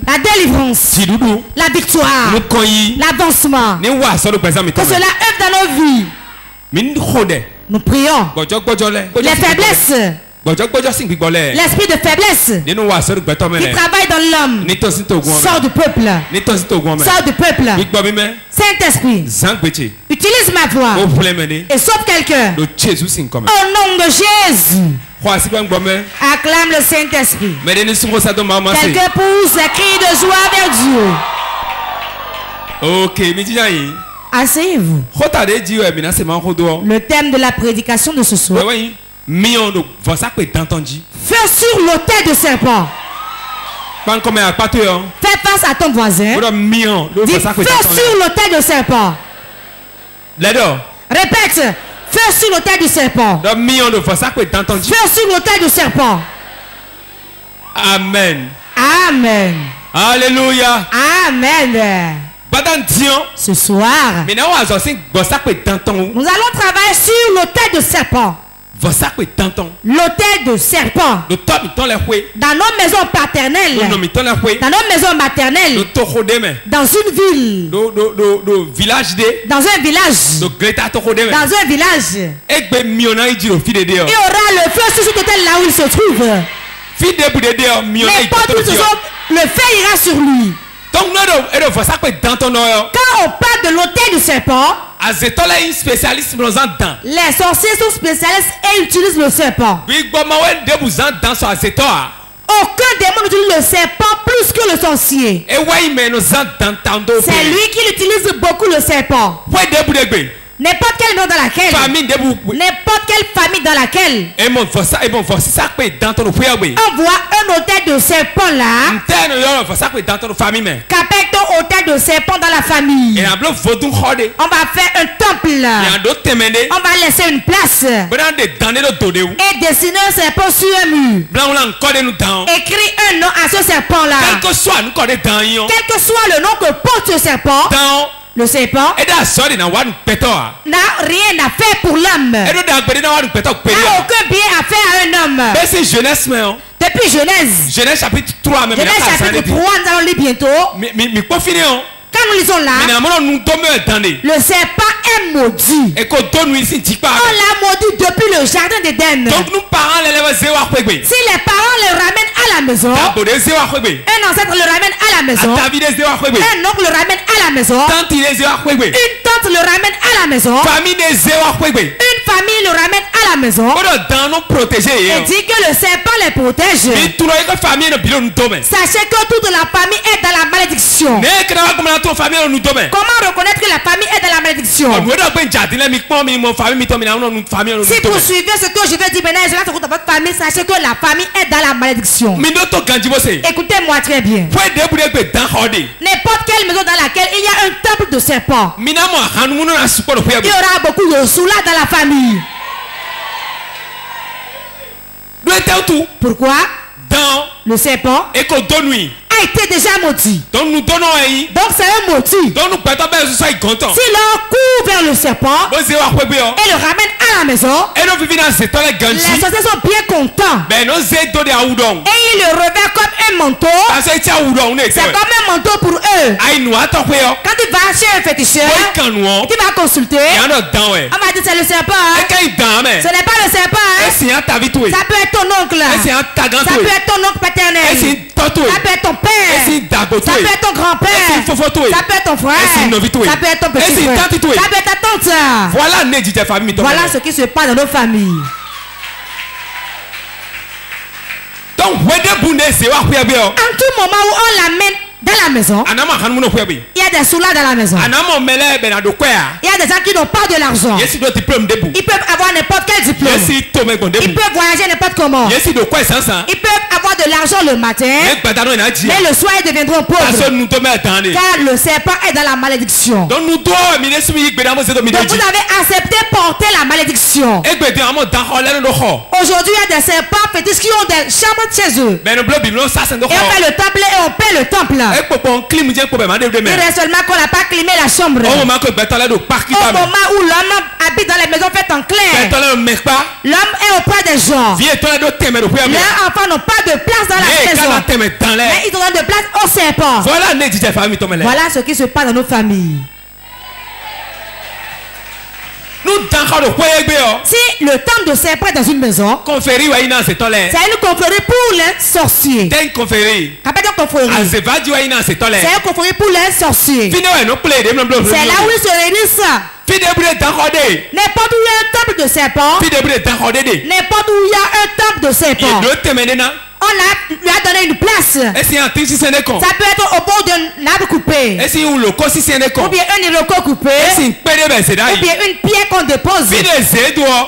la délivrance, la victoire, l'avancement. Que cela œuvre dans nos vies. Nous prions. Les faiblesses, l'esprit de faiblesse qui travaille dans l'homme sort du peuple. Sort du peuple. Saint-Esprit, utilise ma voix et sauve quelqu'un. Au nom de Jésus. Acclame le Saint-Esprit. Quelqu'un pousse un cri de joie vers Dieu. Ok, asseyez-vous. Le thème de la prédication de ce soir. Feu sur l'autel de serpent. Fais face à ton voisin. Dis feu sur l'autel de serpent. Répète. Feu sur l'autel du serpent. Feu sur l'autel du serpent. Amen. Amen. Alléluia. Amen. Ce soir, nous allons travailler sur l'autel de serpent. L'autel de serpent. Dans nos maisons paternelles. Dans nos maisons maternelles. Dans une ville. Dans un village. Dans un village. Il y aura le feu sur cet autel là où il se trouve. N'importe où le feu ira sur lui. Quand on parle de l'autel du serpent, les sorciers sont spécialistes et utilisent le serpent. Aucun démon n'utilise le serpent plus que le sorcier. C'est lui qui utilise beaucoup le serpent. N'importe quelle maison dans laquelle, n'importe quelle famille dans laquelle, on voit un autel de serpent là, qu'appelle ton autel de serpent dans la famille. On va faire un temple, on va laisser une place et dessiner un serpent sur un mur. Écris un nom à ce serpent là. Quel que soit le nom que porte ce serpent, le serpent n'a rien à faire pour l'homme. N'a aucun bien à faire à un homme. Depuis Genèse chapitre 3, nous allons lire bientôt. Quand nous lisons là, le serpent est maudit. On l'a maudit depuis le jardin d'Éden. Si les parents le ramènent à la maison, un ancêtre le ramène à la maison, un oncle le ramène à la maison, une tante le ramène à la maison, une famille le ramène à la maison, et dit que le serpent les protège. Sachez que toute la famille est dans la malédiction. Comment reconnaître que la famille est dans la malédiction? Si vous suivez ce que je vais dire maintenant, je vais dans votre famille, sachez que la famille est dans la malédiction. Écoutez-moi très bien. N'importe quelle maison dans laquelle il y a un temple de serpent, il y aura beaucoup de soula dans la famille. Pourquoi? Le serpent a été déjà maudit. Donc c'est un motif. Si l'on court vers le serpent et le ramène à la maison, les sorciers sont bien contents. Et ils le revêtent comme un manteau. C'est comme un manteau pour eux. Quand tu vas chez un féticheur, tu vas consulter, on va dire c'est le serpent. Ce n'est pas le serpent. Ça peut être ton oncle. Ça peut être ton oncle paternel. Ça peut être ton père. Ça peut être ton grand-père. Ça peut être ton frère. Ça peut être ton petit frère. Ça peut être ta tante. Voilà ce qui se passe dans nos familles. En tout moment où on l'amène dans la maison, il y a des soulats dans la maison. Il y a des gens qui n'ont pas de l'argent. Ils peuvent avoir n'importe quel diplôme. Ils peuvent voyager n'importe comment. Ils peuvent avoir de l'argent le matin, mais le soir ils deviendront pauvres. Car le serpent est dans la malédiction. Donc vous avez accepté porter la malédiction. Aujourd'hui il y a des serpents fétiches qui ont des chambres chez eux. Et on fait le temple et on paie le temple. Il reste seulement qu'on n'a pas climé la chambre. Au moment où l'homme habite dans les maisons faites en clair, l'homme est auprès des gens. Leurs enfants n'ont pas de place dans la maison, mais ils ont de place au serpent. Voilà ce qui se passe dans nos familles. Si le temple de serpent est dans une maison, c'est une confrérie pour les sorciers. C'est une confrérie pour les sorciers. C'est là où ils se réunissent. N'importe où il y a un temple de serpent, n'importe où il y a un temple de serpent, on lui a donné une place. Ça peut être au bord d'un arbre coupé, ou bien un iroko coupé, ou bien une pierre qu'on dépose. Là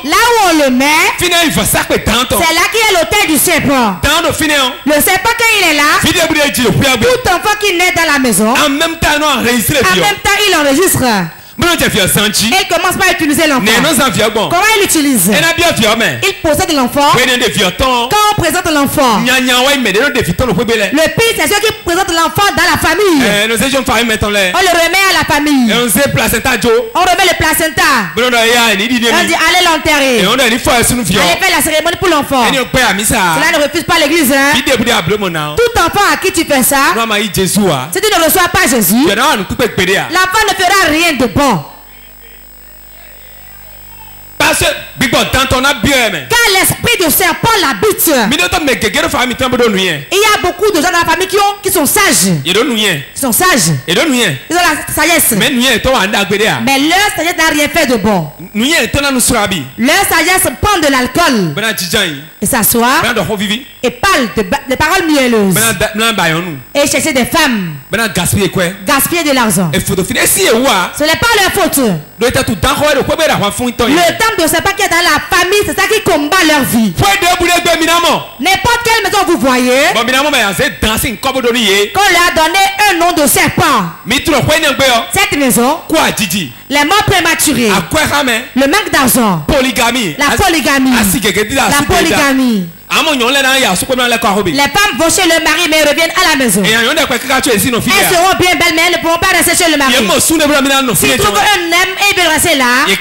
où on le met, c'est là qu'il y a l'autel du serpent. Le serpent, quand il est là, tout enfant qui naît dans la maison, en même temps il enregistre. Et il commence par utiliser l'enfant. Comment il l'utilise? Il possède l'enfant. Quand on présente l'enfant, le pire c'est ceux qui présentent l'enfant dans la famille. On le remet à la famille. On remet le placenta. On dit allez l'enterrer. Allez faire la cérémonie pour l'enfant. Cela ne refuse pas l'église. Tout enfant à qui tu fais ça, si tu ne reçois pas Jésus, l'enfant ne fera rien de bon. Car l'esprit de serpent l'habite. Il y a beaucoup de gens dans la famille qui sont sages. Ils sont sages. Ils ont la sagesse. Mais leur sagesse n'a rien fait de bon. Leur sagesse prend de l'alcool et s'assoit et parle de paroles mielleuses et chercher des femmes, gaspiller de l'argent. Ce n'est pas leur faute. Le temple de serpent qui est dans la famille, c'est ça qui combat leur vie. N'importe quelle maison vous voyez, qu'on leur a donné un nom de serpent. Cette maison, les morts prématurés, le manque d'argent, la polygamie. Les femmes vont chez le mari mais reviennent à la maison. Elles seront bien belles mais elles ne pourront pas rester chez le mari. S'ils trouvent un homme et ils veulent rester là, ils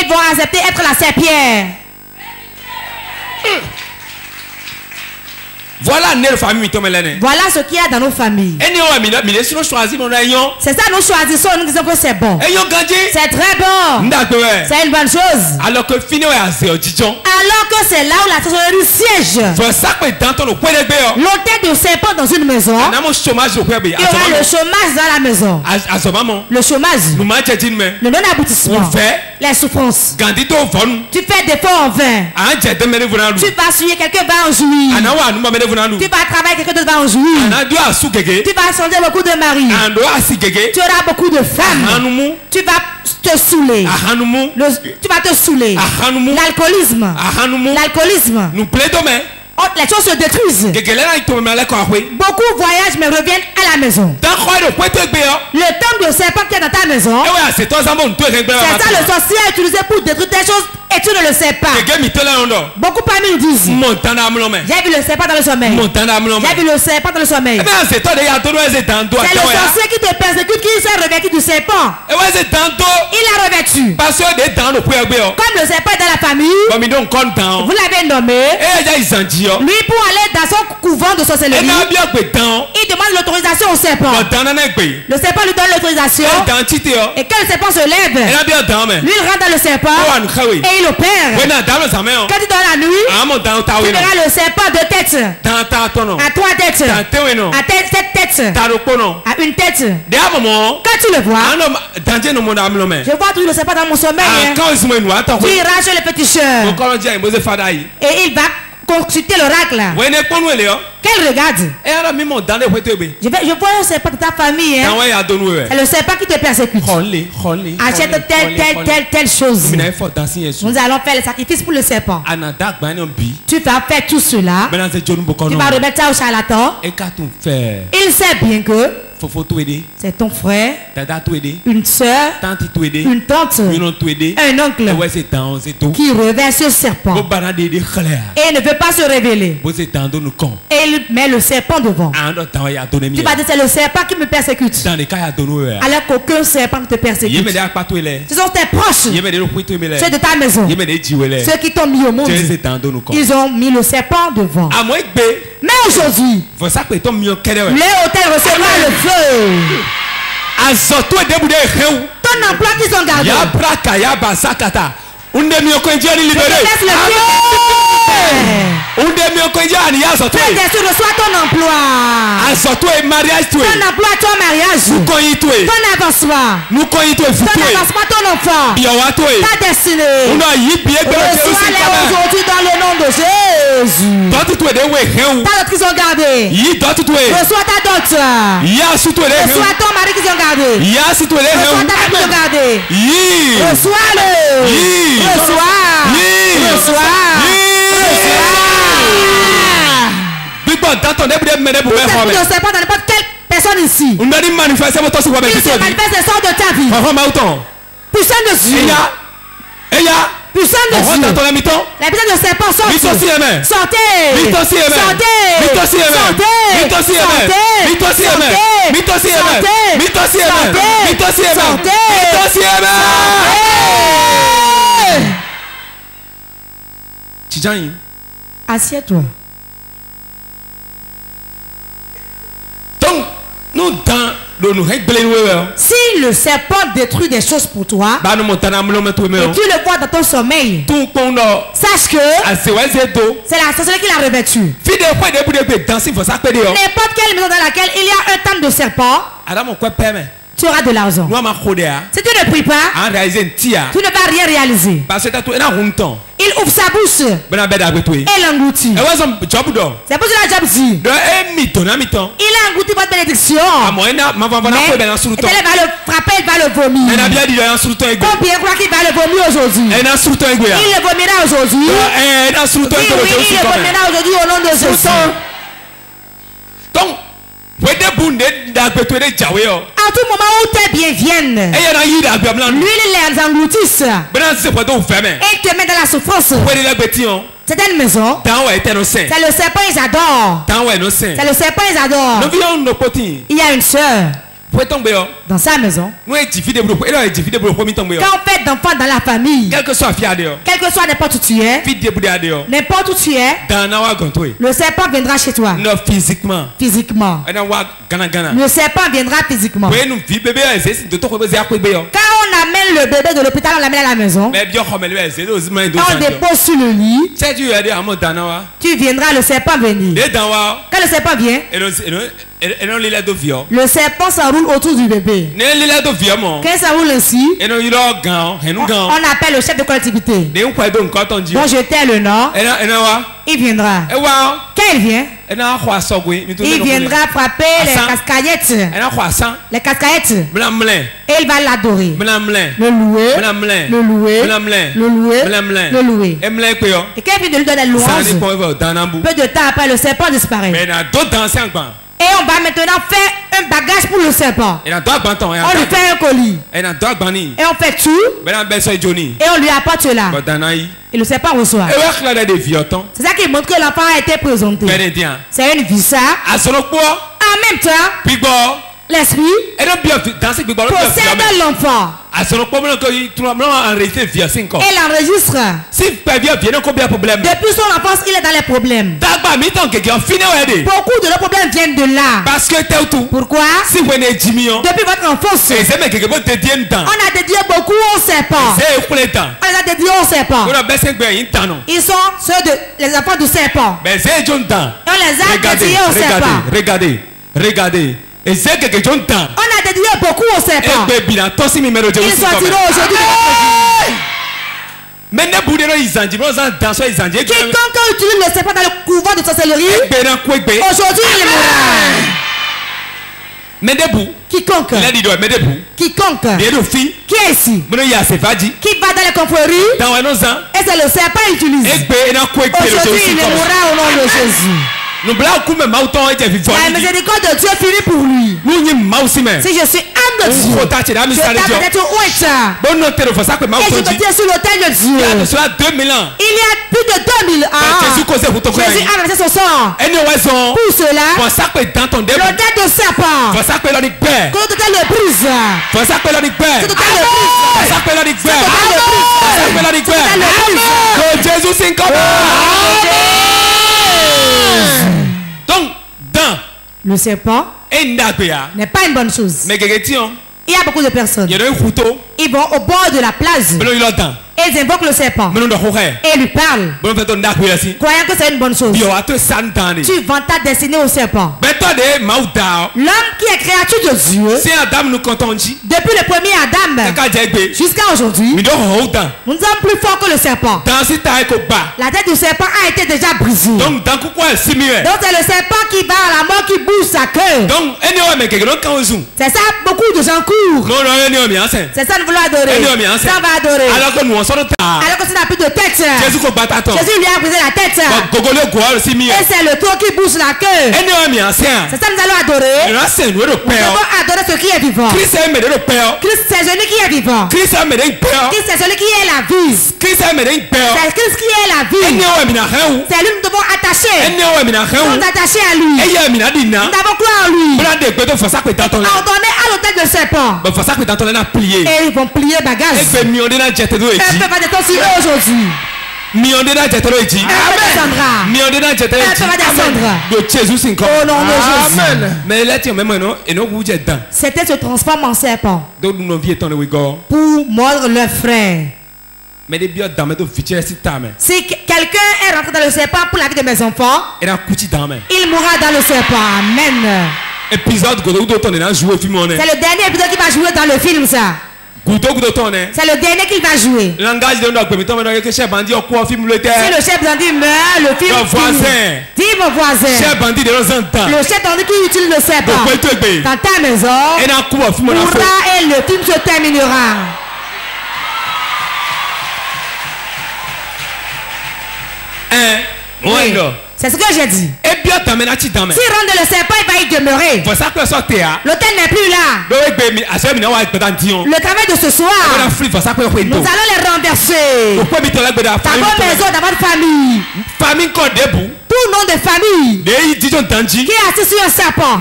vont accepter être la serpillère. Voilà ce qu'il y a dans nos familles. C'est ça, nous choisissons, nous disons que c'est bon. C'est très bon. C'est une bonne chose. Alors que c'est là où la sorcellerie siège. L'autel de serpent dans une maison, il y aura le chômage dans la maison. Le chômage, le non-aboutissement, les souffrances. Tu fais des efforts en vain. Tu vas suivre, quelqu'un va en jouir. Tu vas travailler, quelqu'un d'autre va en jouir. Tu vas changer beaucoup de maris. Tu auras beaucoup de femmes. Tu vas te saouler. Tu vas te saouler. L'alcoolisme. Les choses se détruisent. Beaucoup voyagent mais reviennent à la maison. Le temple de serpent qui est dans ta maison, c'est ça le sorcier a utilisé pour détruire des choses et tu ne le sais pas. Beaucoup parmi nous disent, j'ai vu le serpent dans le sommeil. J'ai vu le serpent dans le sommeil. C'est le sorcier qui te persécute qui s'est revêtu du serpent. Il a revêtu. Comme le serpent est dans la famille, vous l'avez nommé. Lui, pour aller dans son couvent de sorcellerie, il demande l'autorisation au serpent. Le serpent lui donne l'autorisation. Et quand le serpent se lève, lui il rentre dans le serpent et il opère. Quand il dort la nuit, tu verras le serpent de tête, à 3 têtes, à 7 têtes, à une tête. Quand tu le vois, je vois toujours le serpent dans mon sommeil. Tu iras chez le petit cher et il va consulter l'oracle. Quel regarde? Je vois un serpent de ta famille. C'est le serpent qui te persécute. Achète telle chose. Nous allons faire le sacrifice pour le serpent. Tu vas faire tout cela. Tu vas remettre ça au charlatan. Il sait bien que C'est ton frère, une soeur, une tante, un oncle qui revêt ce serpent et ne veut pas se révéler. Et il met le serpent devant. Tu vas dire c'est le serpent qui me persécute. Alors qu'aucun serpent ne te persécute. Ce sont tes proches, ceux de ta maison, ceux qui t'ont mis au monde. Ils ont mis le serpent devant. Mais aujourd'hui, les hôtels recevront le feu. Ton emploi qu'ils ont gardé. Reçois ton emploi. Ton emploi, ton mariage. Ton avancement. Ton avancement, ton enfant. Ta destinée. Reçois-les aujourd'hui dans le nom de Jésus. Ta dot qu'ils ont gardé. Reçois ta dot. Reçois ton mari qu'ils ont gardé. Reçois ta femme qu'ils ont gardé. Reçois-le. Reçois. Dans ton ne sais pas dans n'importe quelle personne ici. Il se manifeste le sort de ta vie. Puissant de Dieu. Puissant de Dieu. La puissance de serpent sortez. Sortez. Assieds-toi. Si le serpent détruit des choses pour toi, et tu le vois dans ton sommeil, sache que c'est la sorcellerie qui l'a revêtu. N'importe quelle maison dans laquelle il y a un temple de serpent, tu auras de l'argent. Si tu ne pries pas, tu ne vas rien réaliser. Il ouvre sa bouche et l'engloutit. C'est pour cela que Job dit, il a englouti votre bénédiction. Mais il va le frapper, il va le vomir. Combien croit qu'il va le vomir aujourd'hui? Il le vomira aujourd'hui. Il le vomira aujourd'hui au nom de Jésus. Donc, à tout moment où tes biens viennent, lui il les engloutisse et te met dans la souffrance. C'est une maison. C'est le serpent, ils adorent. C'est le serpent, ils adorent. Il y a une soeur dans sa maison. Quand on fait d'enfants dans la famille, quel que soit n'importe où tu es, n'importe où tu es, le serpent viendra chez toi. Physiquement. Le serpent viendra physiquement. Quand on amène le bébé de l'hôpital, on l'amène à la maison. On dépose sur le lit. Tu viendras, le serpent venir. Quand le serpent vient, le serpent s'enroule autour du bébé. Quand il s'enroule ainsi, on appelle le chef de collectivité. Dont je tais le nom. Il viendra. Quand il vient, il viendra frapper les cascaillettes. Les cascaillettes. Et il va l'adorer. Le louer. Le louer. Et quand il vient de lui donner la louange, peu de temps après, le serpent disparaît. Et on va maintenant faire un bagage pour le serpent. On lui fait un colis. Et on fait tout. Et on lui apporte cela. Et le serpent reçoit. C'est ça qui montre que l'enfant a été présenté. C'est une visa. En même temps, l'esprit possède l'enfant. Et l'enregistre. Depuis son enfance, il est dans les problèmes. Beaucoup de nos problèmes viennent de là. Pourquoi? Depuis votre enfance, on a dédié beaucoup au serpent. On les a dédiés au serpent. Ils sont ceux les enfants du serpent. On les a dédiés au serpent. Regardez. On a dédié beaucoup au serpent. Ils sortiront aujourd'hui. Quiconque utilise le serpent dans le couvent de sorcellerie, aujourd'hui il mourra. Quiconque qui est ici, qui va dans les confréries, et c'est le serpent utilisé. Aujourd'hui il mourra au nom de Jésus. La miséricorde de Dieu finit pour lui. Si je suis âme de Dieu, je tape peut-être où est ça? Et je me tiens sur l'autel de Dieu. Il y a plus de 2000 ans. Jésus a versé son sang. Pour cela, l'autel de serpent, que l'autel le brise. Donc, dans le serpent n'est pas une bonne chose. Il y a beaucoup de personnes. Ils vont au bord de la place. Et ils invoquent le serpent. Et lui parlent. Croyant que c'est une bonne chose. Tu vends ta destinée au serpent. L'homme qui est créature de Dieu. Depuis le premier Adam jusqu'à aujourd'hui, nous sommes plus forts que le serpent. La tête du serpent a été déjà brisée. Donc c'est le serpent qui va à la mort, qui bouge sa queue. C'est ça, beaucoup de gens courent. C'est ça, nous voulons adorer. Ça va adorer. Alors que tu n'as plus de tête. Jésus lui a brisé la tête. Et c'est le tour qui bouge la queue. C'est ça, nous allons adorer. Nous allons adorer ce qui est vivant. Christ c'est celui qui est vivant. Christ c'est celui qui est la vie. C'est Christ qui est la vie. C'est lui nous devons attacher. Nous devons attacher à lui. Nous devons croire en lui. Ordonner à l'autel de serpent. Et ils vont plier bagage. Un peu va descendre sur eux aujourd'hui. Un peu descendra. Au nom de Jésus. C'était se transforme en serpent pour mordre leurs frères. Si quelqu'un est rentré dans le serpent pour la vie de mes enfants, il mourra dans le serpent. Amen. C'est le dernier épisode qui va jouer dans le film, ça. C'est le dernier qu'il va jouer. Si le chef bandit meurt, le film dit mon voisin. Le chef bandit qui utilise le serpent dans ta maison mourra et le film se terminera. Oui. C'est ce que j'ai dit. S'il rentre le serpent, il va y demeurer. L'autel n'est plus là. Le travail de ce soir, nous allons les renverser. Dans vos maisons, dans votre famille. Tout nom de famille qui est assis sur un serpent.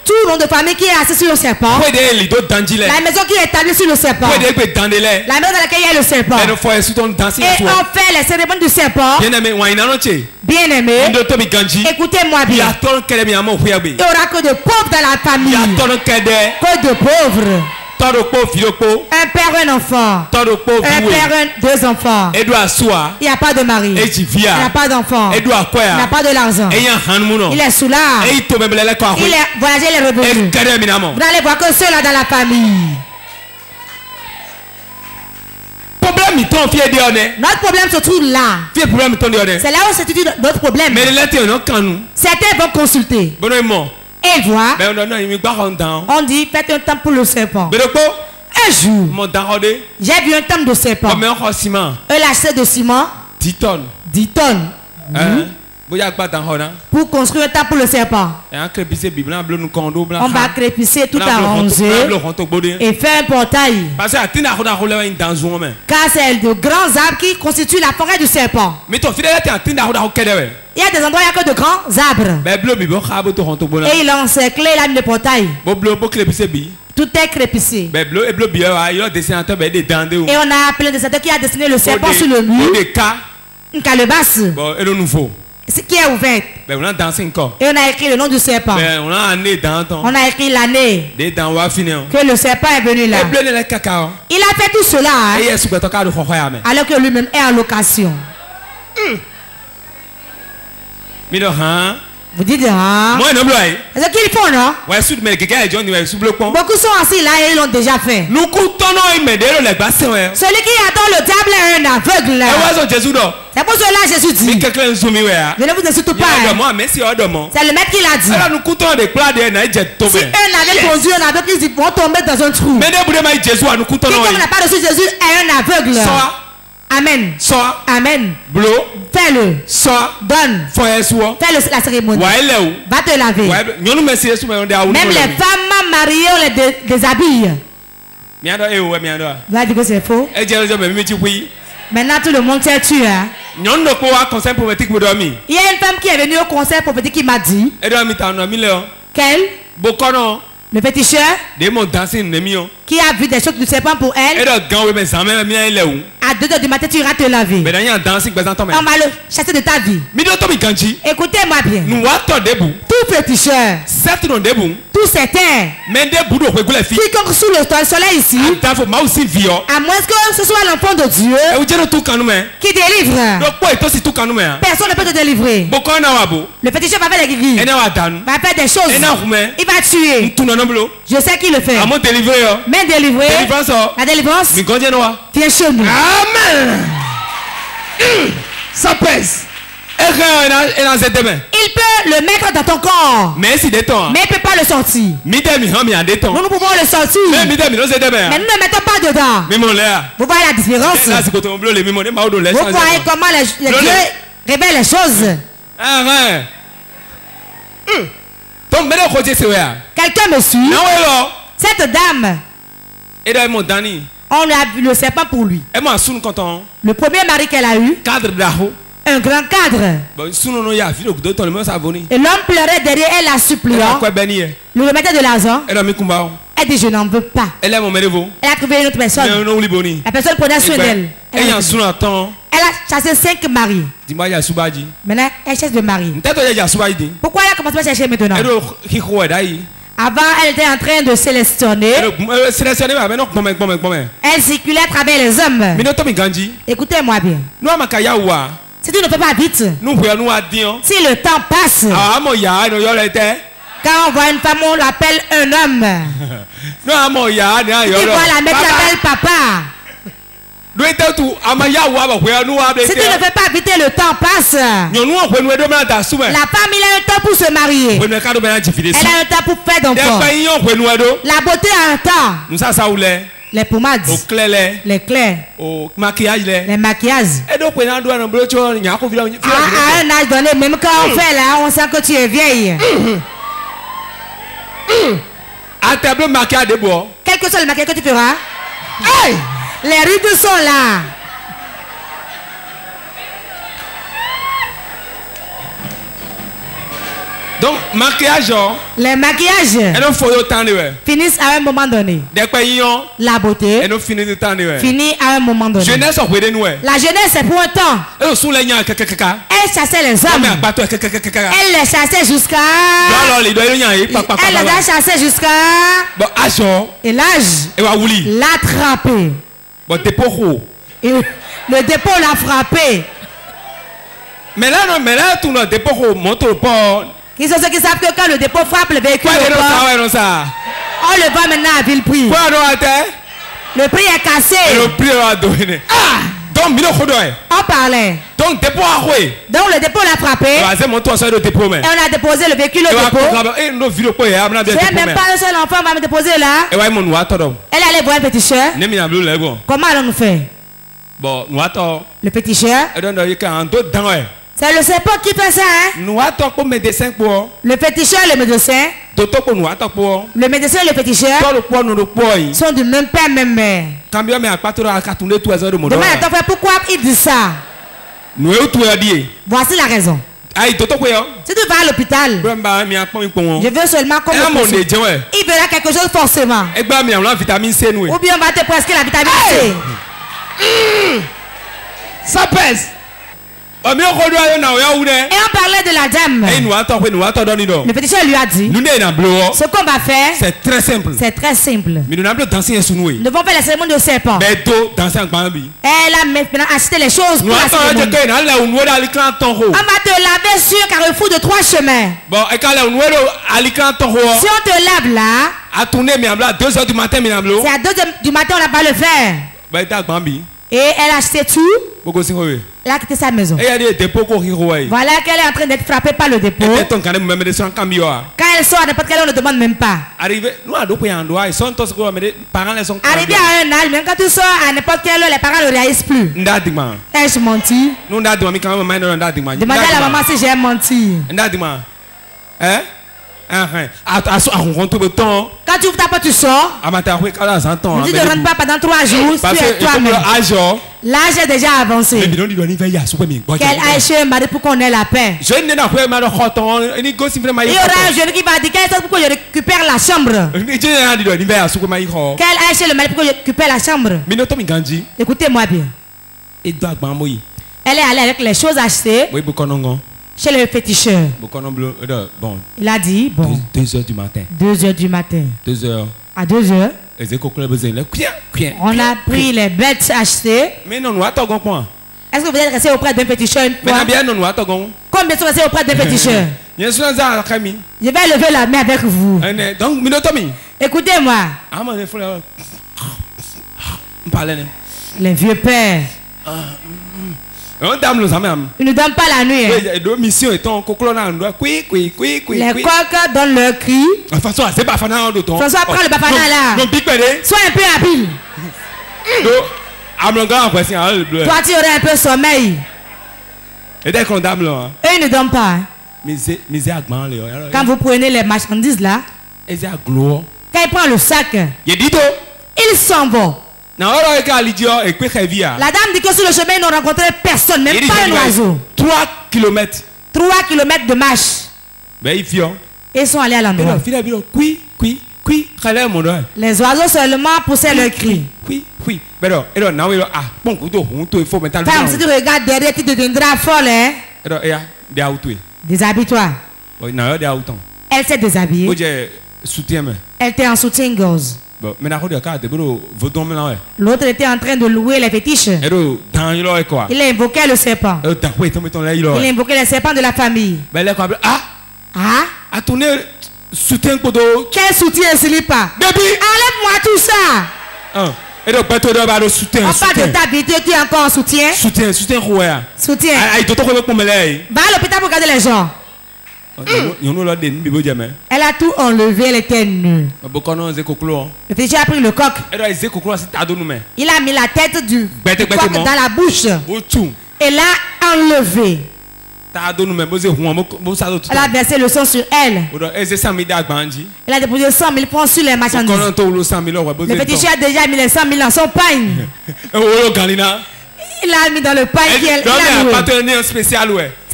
Tout nom de famille qui est assis sur un serpent. La maison qui est établie sur le serpent. La maison dans laquelle il y a le serpent. Et on fait les cérémonies du serpent. Bien-aimé, écoutez-moi bien. Il n'y aura que de pauvres dans la famille. Que de pauvres. Un père, un enfant. Un père, deux enfants. Il n'y a pas de mari. Il n'y a pas d'enfant. Il n'y a pas de l'argent. Il est soulard. Il est voyagé, il est revenu. Vous n'allez voir que ceux-là dans la famille. Notre problème se trouve là. C'est là où se situe notre problème. Certains vont consulter. Et voient. On dit faites un temple pour le serpent. Un jour, j'ai vu un temple de serpent. Un lâcher de ciment. 10 tonnes. 10 tonnes. Pour construire un temple pour le serpent. On va crépisser tout arrangé et faire un portail. Car c'est de grands arbres qui constituent la forêt du serpent. Il y a des endroits où il n'y a que de grands arbres. Et il a encerclé là le portail. Tout est crépissé. Et on a appelé un dessinateur qui a dessiné le serpent sur le mur. Une calebasse. Qui est ouverte. Et on a écrit le nom du serpent. On a écrit l'année que le serpent est venu là. Il a fait tout cela alors que lui-même est en location. Vous dites hein? C'est ce qu'ils font, non? Beaucoup sont assis là et ils l'ont déjà fait. Celui qui attend le diable est un aveugle. C'est pour cela que Jésus dit. Je ne vous insulte pas. C'est le maître qui l'a dit. Si un aveugle conduit un aveugle, ils vont tomber dans un trou. Quelqu'un n'a pas reçu Jésus est un aveugle. Amen. Soa. Amen. Blo. Fais-le. Soa. Donne. Fais la cérémonie. Va te laver. Même les femmes mariées, on les déshabille. Va dire que c'est faux. Maintenant tout le monde sait tu hein. Il y a une femme qui est venue au conseil prophétique qui m'a dit. Quelle? Le féticheur qui a vu des choses du serpent pour elle. À 2h du matin, tu iras te laver. On va le chasser de ta vie. Écoutez-moi bien. Tout féticheur, tout certain, quiconque sous le soleil ici, à moins que ce soit l'enfant de Dieu qui délivre, personne ne peut te délivrer. Le féticheur va faire des guéris, va faire des choses, il va tuer. Je sais qui le fait. Mais délivrer, la délivrance vient chez nous. Amen. Ça pèse. Il peut le mettre dans ton corps, mais il ne peut pas le sortir. Nous pouvons le sortir, mais nous ne le mettons pas dedans. Vous voyez la différence? Vous voyez comment les dieux révèlent les choses. Quelqu'un me suit? Cette dame, on a vu le serpent pour lui. Le premier mari qu'elle a eu, un grand cadre. Et l'homme pleurait derrière elle, la suppliant. Lui remettait de l'argent. Elle dit je n'en veux pas. Elle a trouvé une autre personne. La personne prenait soin d'elle. Elle a chassé 5 maris. Maintenant elle cherche de mari. Pourquoi elle a commencé à chercher maintenant? Avant, elle était en train de sélectionner. Elle circulait à travers les hommes. Écoutez-moi bien. Si tu ne fais pas vite, si le temps passe, quand on voit une femme, on l'appelle un homme. Tu vois la mère, tu l'appelles papa. Si tu ne fais pas vite, le temps passe. La femme, il a un temps pour se marier. Elle a un temps pour faire d'enfants. La beauté a un temps. Les pommades, les clairs, les maquillages. À un âge donné, même quand on fait là, on sent que tu es vieille. Quel que soit le maquillage que tu feras, les rides sont là. Donc, maquillage, les maquillages finissent à un moment donné. La beauté finit à un moment donné. La jeunesse c'est pour un temps. Elle chassait les hommes. Elle les chassait jusqu'à. Elle les a chassés jusqu'à. Et l'âge l'a attrapé. Et le dépôt l'a frappé. Mais là, tout le dépôt monte pas. Ils sont ceux qui savent que quand le dépôt frappe le véhicule, on le voit maintenant à vil prix. Le prix est cassé. On parlait. Donc le dépôt l'a frappé. Et on a déposé le véhicule au dépôt. C'est même pas un seul enfant va me déposer là. Elle allait voir un féticheur. Comment allons-nous faire? Le féticheur. C'est le serpent qui fait ça, hein? Le féticheur et le médecin. Le médecin et le féticheur sont du même père, même mère. Demain, pourquoi il dit ça? Voici la raison. Si tu vas à l'hôpital, je veux seulement qu'on me consulte. Il verra quelque chose forcément. Ou bien on va te prescrire la vitamine C. Ça pèse. Et on parlait de la dame. Le féticheur lui a dit ce qu'on va faire, c'est très simple. C'est très simple. Nous devons faire la cérémonie de serpent. Elle a maintenant acheté les choses pour la cérémonie. On va te laver sur un carrefour de 3 chemins. Si on te lave là, c'est à 2h du matin, on n'a pas le faire. Et elle a acheté tout. Elle a quitté sa maison. Voilà qu'elle est en train d'être frappée par le dépôt. Quand elle sort, n'importe quelle on ne demande même pas. Arrivé à un âge, même quand tu sors à n'importe quelle heure, les parents ne réalisent plus. Ai-je menti? Demandez à la maman si j'ai menti. Quand tu ouvres ta porte, tu sors. Tu ne rentres pas pendant 3 jours. Tu es toi-même. L'âge est déjà avancé. Qu'elle aille chez un mari pour qu'on ait la paix. Il y aura un jeune qui va dire qu'elle est pour que je récupère la chambre. Qu'elle aille chez le mari pour que je récupère la chambre. Écoutez-moi bien. Elle est allée avec les choses achetées. Chez le féticheur. Il a dit, bon, 2h du matin. 2h du matin. 2h. À 2h. On a pris les bêtes achetées. Est-ce que vous êtes resté auprès d'un féticheur une fois? Combien sont restés auprès d'un féticheur? Je vais lever la main avec vous. Écoutez-moi. Les vieux pères. Ils ne dorment pas la nuit. Les coqs donnent leur cri. François, prends le bafana là. Sois un peu habile. Toi, tu aurais un peu sommeil. Et ils ne dorment pas. Quand vous prenez les marchandises là, quand ils prennent le sac, ils s'en vont. La dame dit que sur le chemin, ils n'ont rencontré personne, même pas un oiseau. 3 km. 3 km de marche. Ils sont allés à l'endroit. Les oiseaux seulement poussaient leur cri. Femme, si tu regardes derrière, tu deviendras folle. Hein? Déshabille-toi. Elle s'est déshabillée. Elle était en soutien-gorge. L'autre était en train de louer les fétiches. Il a invoqué le serpent. Il a invoqué le serpent de la famille. Quel soutien s'il pas? Enlève-moi tout ça. On parle de ta vie, tu es encore en soutien. Soutien. Va à l'hôpital pour garder les gens. Elle a tout enlevé, elle était nue. Le féticheur a pris le coq. Il a mis la tête du coq dans la bouche. Et l'a enlevé. Elle a versé le sang sur elle. Elle a déposé 100 000 francs sur les marchandises. Le féticheur a déjà mis les 100 000 dans son pagne. Il a mis dans le pain qui est ça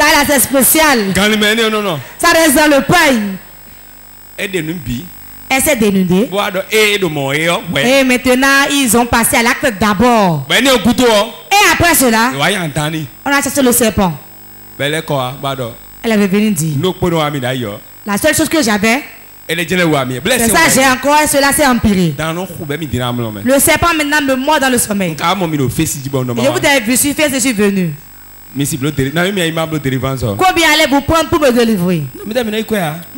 là c'est spécial. Ça reste dans le pain. Elle s'est dénudée. Et maintenant ils ont passé à l'acte d'abord. Et après cela, on a chassé le serpent. Elle est revenue dire, la seule chose que j'avais, c'est ça, j'ai encore, cela s'est empiré. Le serpent maintenant me mord dans le sommeil. Je vous ai vu, je suis venu. Combien allez-vous prendre pour me délivrer? Nous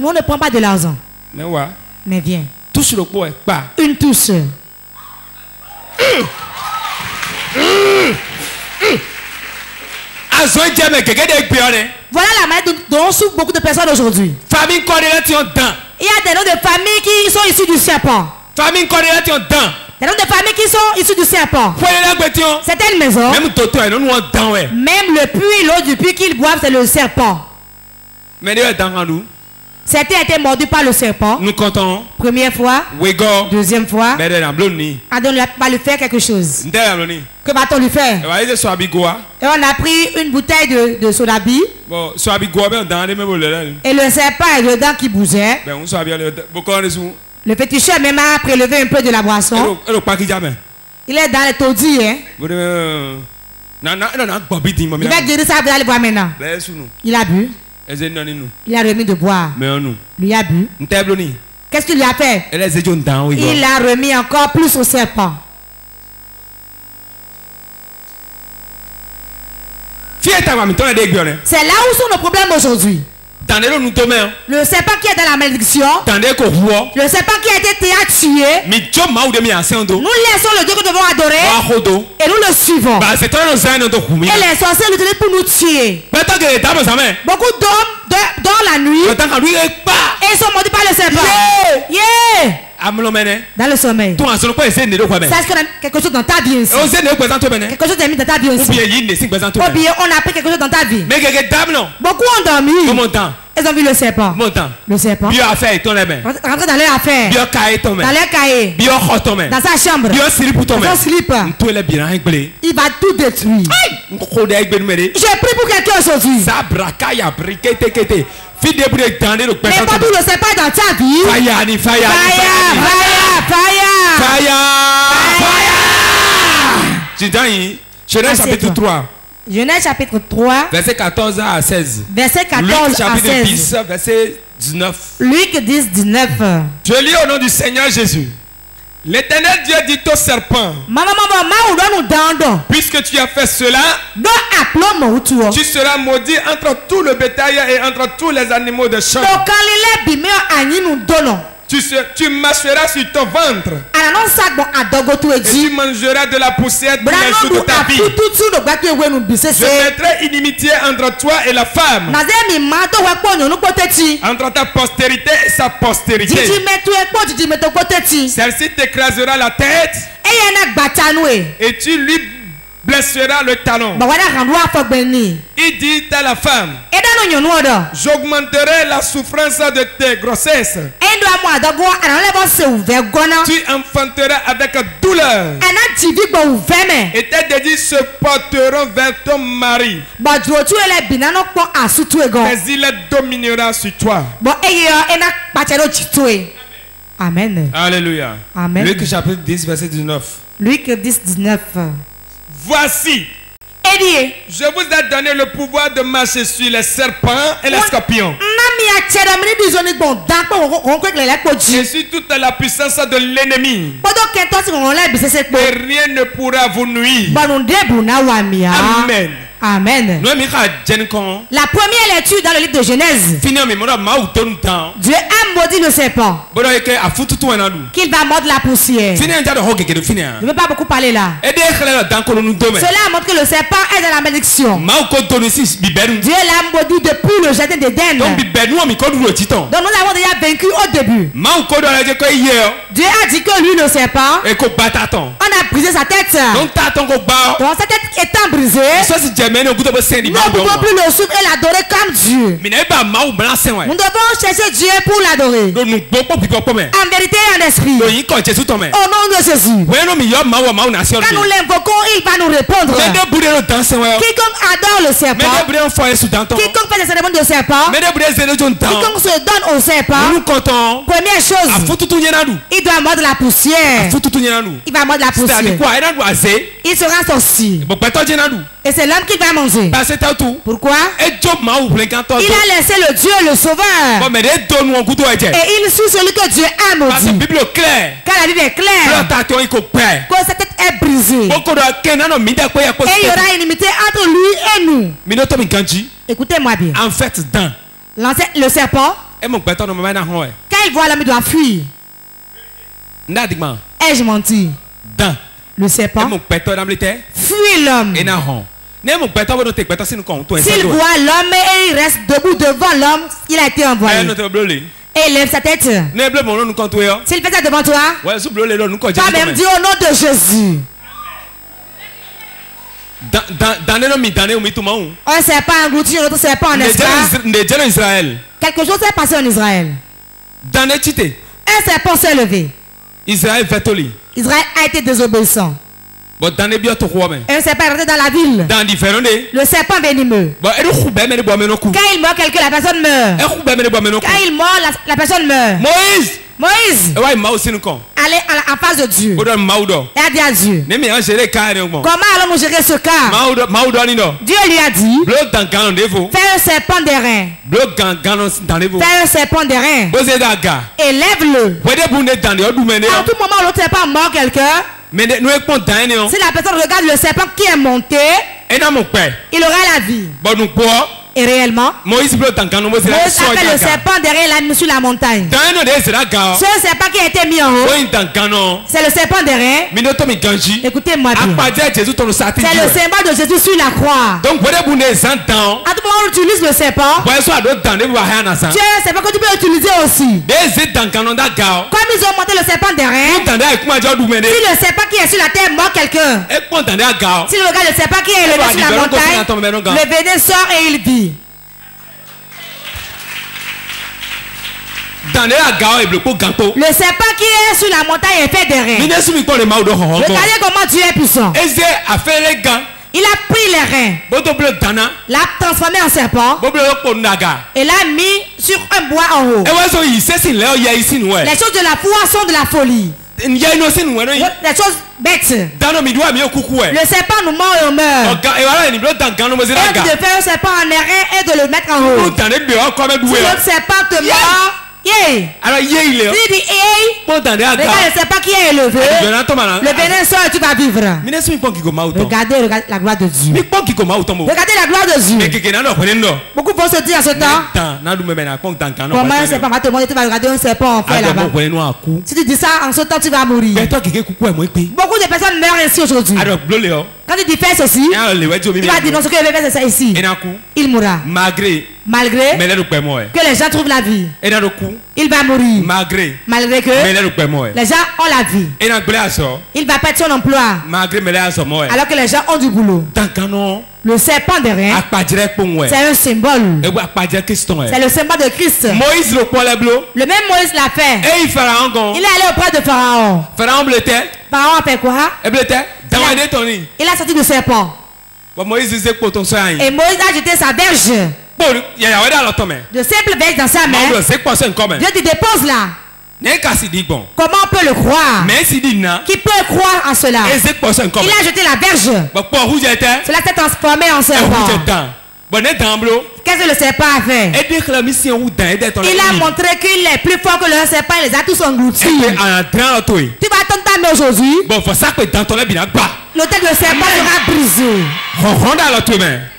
on ne prend pas de l'argent. Mais viens. Une touche. Voilà la manière dont souffrent beaucoup de personnes aujourd'hui. Il y a des noms de familles qui sont issus du serpent. Des noms de familles qui sont issus du serpent. C'est une maison. Même le puits, l'eau du puits qu'ils boivent, c'est le serpent. Certains étaient mordus par le serpent. Nous comptons. Première fois. Deuxième fois. Adon va lui faire quelque chose. Que va-t-on lui faire? Et on a pris une bouteille de sodabi. Et le serpent est dedans qui bougeait. Le féticheur même a prélevé un peu de la boisson. Il est dans les taudis. Hein? Il va guérir ça, vous allez voir maintenant. Il a bu. Il a remis de boire. Lui a bu. Qu'est-ce qu'il lui a fait? Il a remis encore plus au serpent. C'est là où sont nos problèmes aujourd'hui. Le serpent qui est dans la malédiction. Le serpent qui a été tuer, nous laissons le Dieu que nous devons adorer et nous le suivons. Et les sorciers l'utilisent pour nous tuer. Beaucoup d'hommes dans la nuit et ils sont mordus par le serpent. Dans le sommeil. C'est quelque chose dans ta vie aussi. Quelque chose est mis dans ta vie aussi. Ou bien on a pris quelque chose dans ta vie. Beaucoup ont dormi. Ils ont vu le serpent. Le serpent. Rentrer dans leur affaire. Dans leur cahier. Dans sa chambre. Dans son slip. Il va tout détruire. J'ai pris pour quelqu'un aujourd'hui. Mais pas tout le serpent dans ta vie. Fire. Genèse chapitre 3. Genèse chapitre 3. Verset 14 à 16. Verset 14 à 16. 10, verset 19. Luc 10, 19. Je lis au nom du Seigneur Jésus. L'Éternel Dieu dit au serpent, puisque tu as fait cela, tu seras maudit entre tout le bétail et entre tous les animaux de champ. Tu marcheras sur ton ventre et tu mangeras de la poussière tous les jours de ta vie. Je mettrai inimitié entre toi et la femme, entre ta postérité et sa postérité. Celle-ci t'écrasera la tête et tu lui blesseras le talon. Il dit à la femme, j'augmenterai la souffrance de tes grossesses. Tu enfanteras avec douleur. Et tes désirs se porteront vers ton mari. Mais il dominera sur toi. Amen. Alléluia. Amen. Luc chapitre 10, verset 19. Luc 10, 19. Voici, je vous ai donné le pouvoir de marcher sur les serpents et les scorpions. Et sur toute la puissance de l'ennemi. Et rien ne pourra vous nuire. Amen. Amen. La première lecture dans le livre de Genèse. Dieu a maudit le serpent. Qu'il va mordre la poussière. Je ne veux pas beaucoup parler là. Cela montre que le serpent est dans la malédiction. Dieu l'a maudit depuis le jardin d'Éden. Donc nous avons déjà vaincu au début. Dieu a dit que lui, le serpent, on a brisé sa tête. Donc sa tête étant brisée, nous ne pouvons plus le suivre et l'adorer comme Dieu. Nous devons chercher Dieu pour l'adorer. En vérité et en esprit. Au nom de Jésus. Quand nous l'invoquons, il va nous répondre. Quiconque adore le serpent, quiconque fait des cérémonies de serpent, quiconque se donne au serpent, première chose, il doit mordre la poussière. Il va mordre la poussière. Il sera sorti. Et c'est l'homme qui va manger. Pourquoi? Il a laissé le Dieu le sauveur. Et il suit celui que Dieu a maudit. Car la Bible est claire. Que sa tête est brisée. Et il y aura une inimité entre lui et nous. Écoutez-moi bien. En fait, le serpent, quand il voit l'homme, il doit fuir. Ai-je menti? Le serpent fuit l'homme. S'il voit l'homme et il reste debout devant l'homme, il a été envoyé. Et il lève sa tête. S'il fait ça devant toi, toi-même dis au nom de Jésus. Un serpent englouti un autre serpent en espace. Quelque chose s'est passé en Israël. Un serpent s'est levé. Israël a été désobéissant. Un serpent est rentré dans la ville. Le serpent venimeux. Quand il mord quelqu'un, la personne meurt. Quand il mord, la personne meurt. Moïse, allez en face de Dieu et a dit à Dieu, comment allons-nous gérer ce cas? Dieu lui a dit, fais un serpent d'airain. Fais un serpent d'airain. Élève-le. À tout moment, l'autre serpent mord quelqu'un. Si la personne regarde le serpent qui est monté, il aura la vie. Et réellement, Moïse a fait le serpent derrière sur la montagne. Ce serpent qui a été mis en haut, c'est le serpent derrière. Écoutez-moi bien. C'est le symbole de Jésus sur la croix. Donc, à tout moment où tu utilises le serpent, tu as un serpent que tu peux utiliser aussi. Comme ils ont monté le serpent derrière, si le serpent qui est sur la terre mord quelqu'un, si le regarde le serpent qui est élevé sur la montagne, le venin sort et il vit. Le serpent qui est sur la montagne est fait de reins. Regardez comment Dieu est puissant. Il a pris les reins, l'a transformé en serpent et l'a mis sur un bois en haut. Les choses de la foi sont de la folie. Les choses bêtes. Le serpent nous mord et on meurt. Et de faire un serpent en airain et de le mettre en haut. Si l'autre serpent te mord, regarde le serpent qui est élevé, le venin sort et tu vas vivre. Regardez la gloire de Dieu. Regardez la gloire de Dieu. Beaucoup vont se dire à ce temps, comment un serpent va te montrer, tu vas regarder un serpent en fait là-bas. Si tu dis ça en ce temps, tu vas mourir. Beaucoup de personnes meurent ainsi aujourd'hui. Quand tu dis fais ceci, tu vas dire non, ce que je vais faire c'est ça ici. Il mourra. Malgré que les gens trouvent la vie, il va mourir. Malgré que les gens ont la vie, il va perdre son emploi. Alors que les gens ont du boulot. Le serpent de reins, c'est un symbole. C'est le symbole de Christ. Le même Moïse l'a fait. Il est allé auprès de Pharaon. Pharaon a fait quoi? Il a sorti le serpent. Et Moïse a jeté sa verge. De simple verge dans sa main. Dieu te dépose là. Comment on peut le croire? Qui peut croire en cela? Il a jeté la verge. Cela s'est transformé en serpent. Qu'est-ce que le serpent a fait? Il a montré qu'il est plus fort que le serpent. Il les a tous engloutis. Tu vas attendre ta main aujourd'hui. L'autel de serpent sera brisé. Il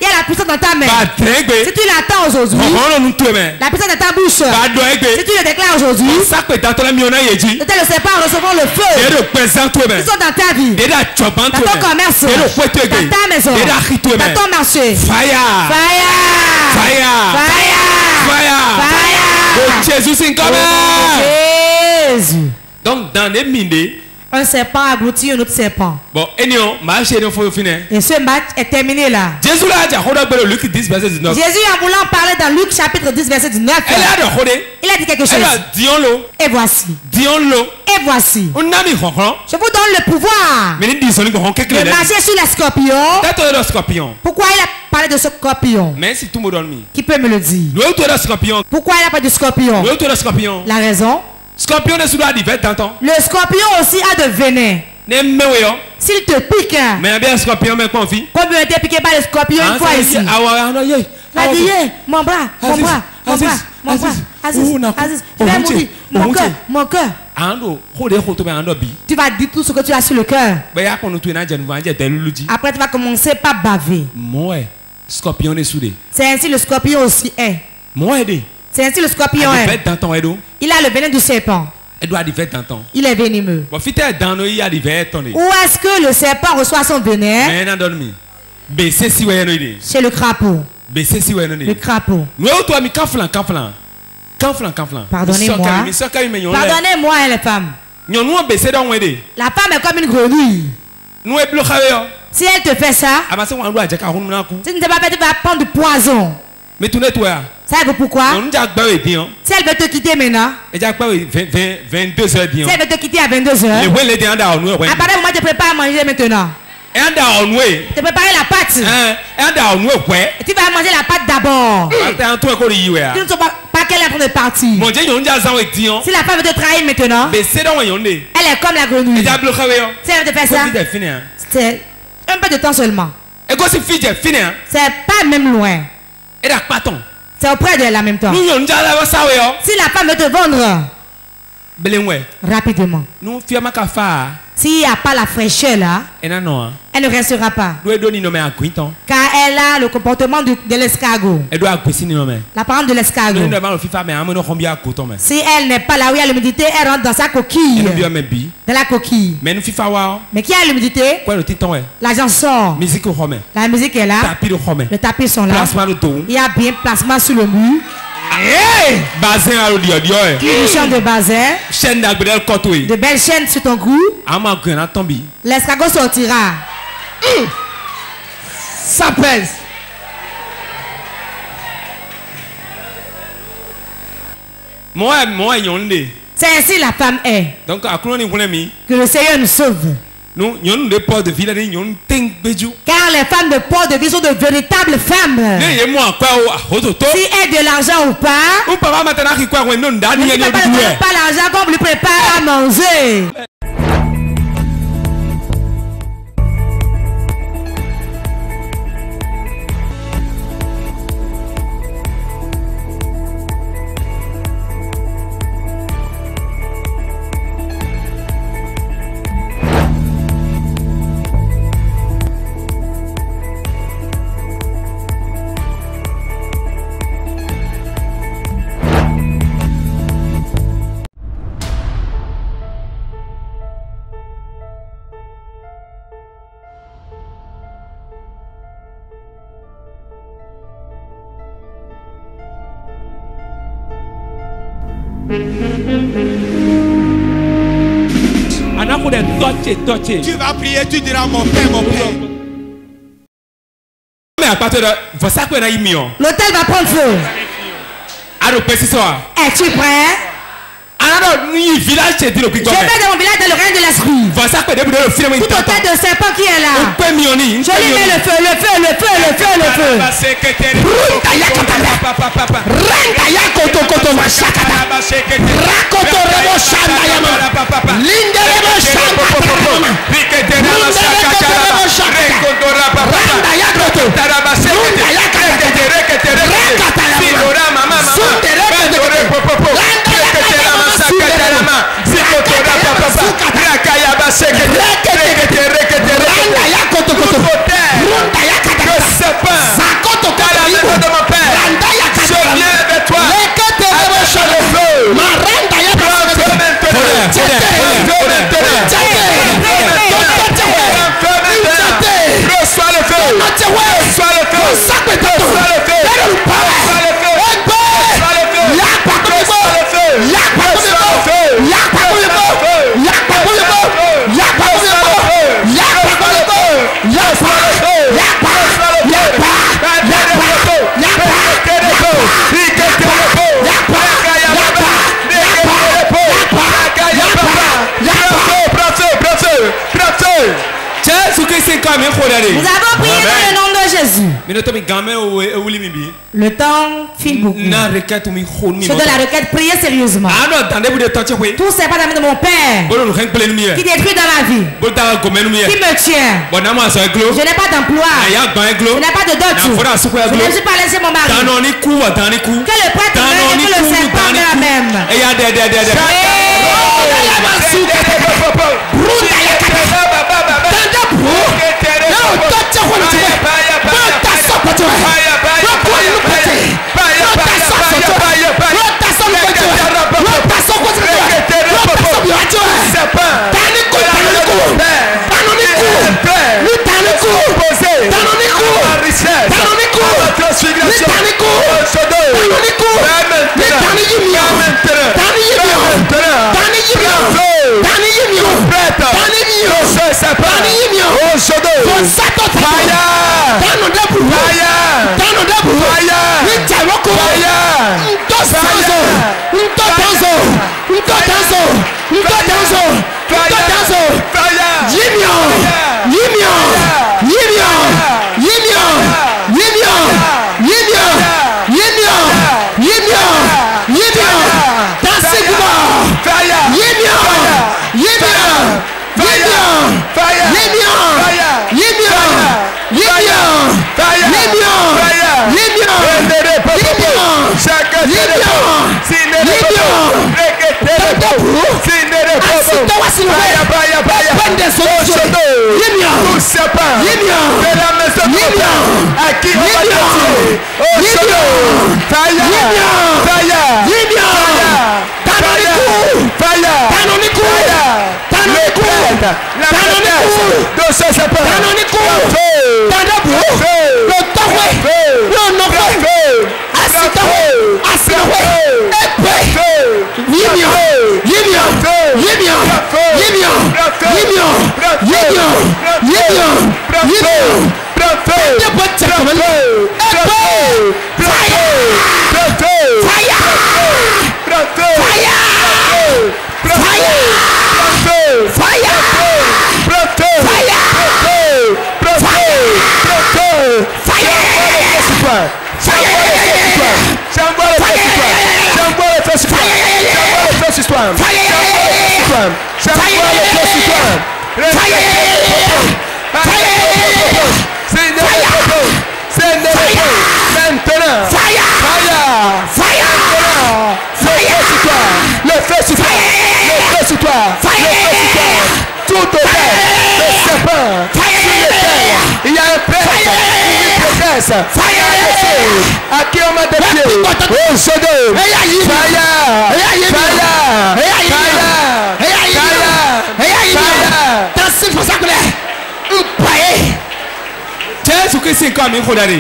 y a la puissance dans ta main. Si tu l'attends aujourd'hui, la puissance dans ta bouche. Si tu le déclares aujourd'hui, l'autel de serpent recevront le feu. Ils sont dans ta vie, dans ton commerce, dans ta maison, dans ton marché. Fire! Jésus. Donc dans les minutes, un serpent abrutit un autre serpent. Et ce match est terminé là. Jésus a voulant parler dans Luc chapitre 10 verset 19. Il a dit quelque chose. Et voici. Et voici. Je vous donne le pouvoir de marcher sur les scorpions. Pourquoi il a parlé de scorpion? Qui peut me le dire? Pourquoi il a parlé de scorpion? La raison? Le scorpion aussi a de venin. S'il te pique, combien été piqué par le scorpion une fois ici? Mon bras, Aziz, je vais mourir, mon cœur. Tu vas dire tout ce que tu as sur le cœur. Après tu vas commencer par baver. C'est ainsi le scorpion aussi est. C'est ainsi le scorpion est. Il a le venin du serpent. Il est venimeux. Où est-ce que le serpent reçoit son venin? Chez le crapaud. Le crapaud. Pardonnez-moi les femmes. La femme est comme une grenouille. Si elle te fait ça, si tu ne t'es pas fait, tu vas prendre du poison. Savez-vous pourquoi? Si elle veut te quitter maintenant, si elle veut te quitter à 22h, après moi te prépare à manger maintenant. Tu prépares la pâte. Et tu vas manger la pâte d'abord. Tu ne sais pas qu'elle est en train de partir. Si la femme veut te trahir maintenant, elle est comme la grenouille. Si elle veut te faire ça, c'est un peu de temps seulement. C'est pas même loin. C'est auprès d'elle en même temps. Si la femme veut te vendre rapidement, S'il n'y a pas la fraîcheur là, elle ne restera pas. Car elle a le comportement de l'escargot. L'apparence de l'escargot. Si elle n'est pas là où il y a l'humidité, elle rentre dans sa coquille. Dans la coquille. Mais qui a l'humidité? L'argent sort. La musique est là. Les tapis sont là. Il y a bien placement sur le mur. Une chaîne de bazin. De belles chaînes sur ton cou. L'escargot sortira. Ça pèse. C'est ainsi la femme est. Donc, que le Seigneur nous sauve. Car les femmes de Port-de-Ville sont de véritables femmes. Si elle a de l'argent ou pas, ne pas l'argent qu'on lui prépare à manger. Tu vas prier, tu diras mon père, mon père. L'hôtel va prendre feu. Es-tu prêt? Je vais dans mon village dans le règne de l'esprit. Tout hôtel de serpent qui est là. Je lui mets le feu, le feu, le feu, le feu, le feu. Nous avons prié dans le nom de Jésus. Le temps file beaucoup. C'est de la requête, priez sérieusement. Tout c'est pas d'amis de mon père qui détruit dans ma vie, qui me tient. Je n'ai pas d'emploi, je n'ai pas de dot, je ne suis pas laissé mon mari. Que le prêtre meure et que le serpent meure même.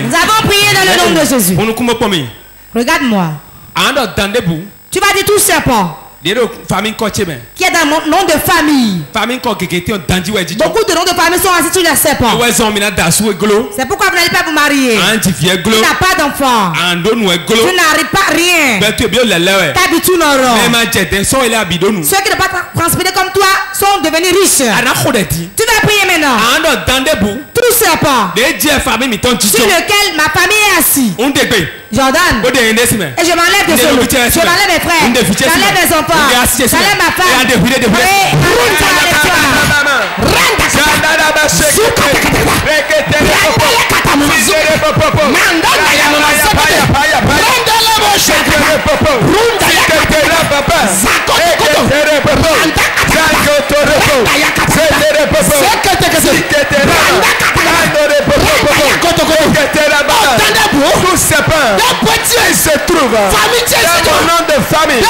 Nous avons prié dans le nom de Jésus. Regarde-moi. Tu vas dire tout serpent qui est dans mon nom de famille. Beaucoup de noms de famille sont assis sur les serpents. C'est pourquoi vous n'allez pas vous marier. Tu n'as pas d'enfant. Tu n'arrives pas rien. Ta vie tourne en rond. Ceux qui ne pas transpirer comme toi sont devenus riches. Tu vas prier maintenant. Tout serpent sur lequel ma famille est assise. Jordan. Et je m'enlève de ce loup. Je m'enlève mes frères. J'enlève mes enfants. J'enlève ma femme. Il se trouve dans mon nom de famille.